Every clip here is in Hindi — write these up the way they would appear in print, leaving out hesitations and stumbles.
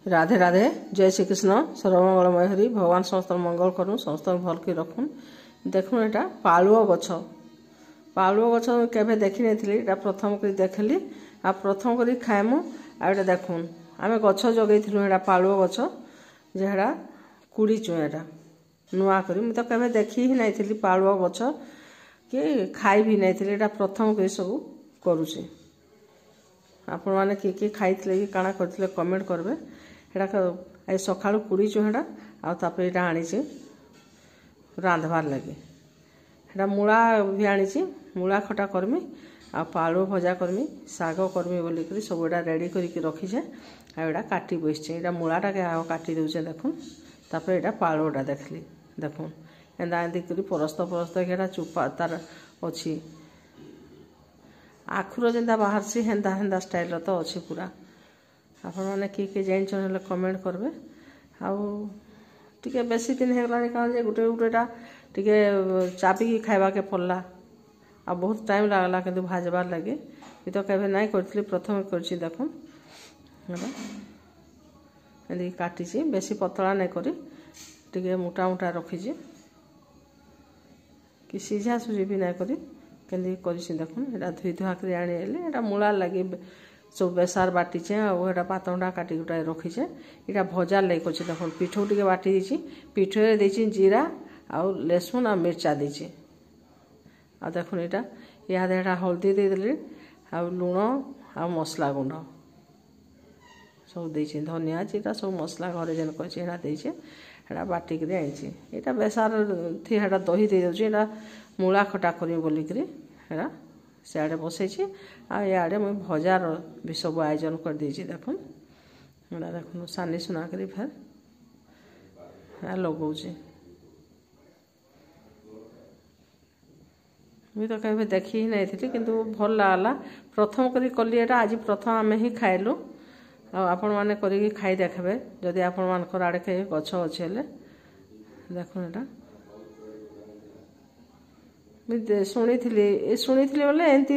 राधे राधे जय श्री कृष्ण सर्वमंगलमय हरि भगवान समस्त मंगल करूँ समस्त भल के रखुन। देखुन एटा पालुओ गछ केबे देखी नहीं प्रथम कर देखली आ प्रथम कर खाएमु आ देखुन आम गछ जगैलु एटा पालुओ गछ जेड़ा कुड़ीचु एटा नुआ करी मुझे तो केबे देखी ही नहीं पालुओ गछ कि खाई भी नहीं एटा प्रथम कर सब करुचे। आपण मैंने किए खाई कि काଣା करते कमेंट करबे। एटा सकाळु कुड़ीचु हेटा आपर यहाँ आनी रांधबार लगे एटा मूला भी आनी मूला खटा करमी आ पालु भजा करमी साग करमी बोलिक सब एटा रेडी करके रखीचे आटा काटी बसचे एटा मूलाटा के आग काटी दूचे देखुन तापर एटा पालुटा देखली देखुन एंदा एंदी करी परस्त परस्त एटा चुपा तार अच्छी आखुर जेनता बाहर सी हेन्दा हेन्दा स्टाइल तो अच्छी पूरा आपण मैंने किए जान कमेंट करबे। आगे बेसी दिन होगा कौन जे गोटे गोटेटा टे चापिकी खावा के पड़ला आ बहुत टाइम लगला कि भाजबार लगे ये तो केबे नहीं करी प्रथम कर देखुन एंदी काटी बेसी पतला नहीं करी टे मोटा मोटा रखी कि सीझा सुझी भी नहीं करी केंदी करी देखुन एटा धुई धुआ कर आने मूला लगे सब बेसार बाटीचे आटा पातटा काटी गुटा रखीचे यहाँ भजा लगे कर देखो पिठो टे बाटी देची पिठे देची जीरा आउ लहसुन आ मिर्चा देची आ देखुन यहाँ यहाँ हल्दी देदेली आ लुण आ मसला गुंड सब देची धनिया जीरा सब मसला घरे जेन कर बाटिक आनी यहाँ बेसार थी यहाँ दही दे दूसरी मूला खटा करी बोलिक सियाड़े बसई आड़े मुझे भजार भी सब आयोजन कर देची देखुन देखुन सानी सुना करी फेर लगौचे मुझे तो कहीं देखी ही नहीं थी किंतु भल लागला प्रथम करी कली एटा आज प्रथम आम ही खाइलु आपण मैंने करी खाई देखबे जदि आपण मानकर आड़े कहीं गछ अच्छे देखुन एटा शुणी बोले एमती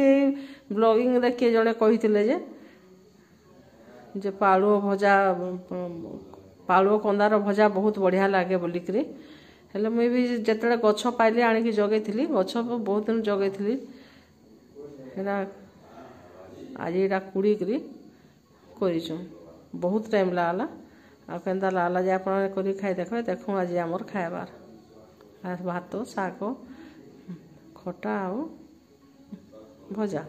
ब्लॉगिंग किए जड़े कही जे पालुओ भजा पालुओ कंदार भजा बहुत बढ़िया लगे बोलिक हेले मुई भी जिते गछ पाइली आणिकी जगैली गछ बहुत दिन जगैली आज यहाँ कुड़ी कर बहुत टाइम लागला आंता लागला जे आप खाई देखे देखूँ आज आमर खाइबार भात साग खटा आ भजा।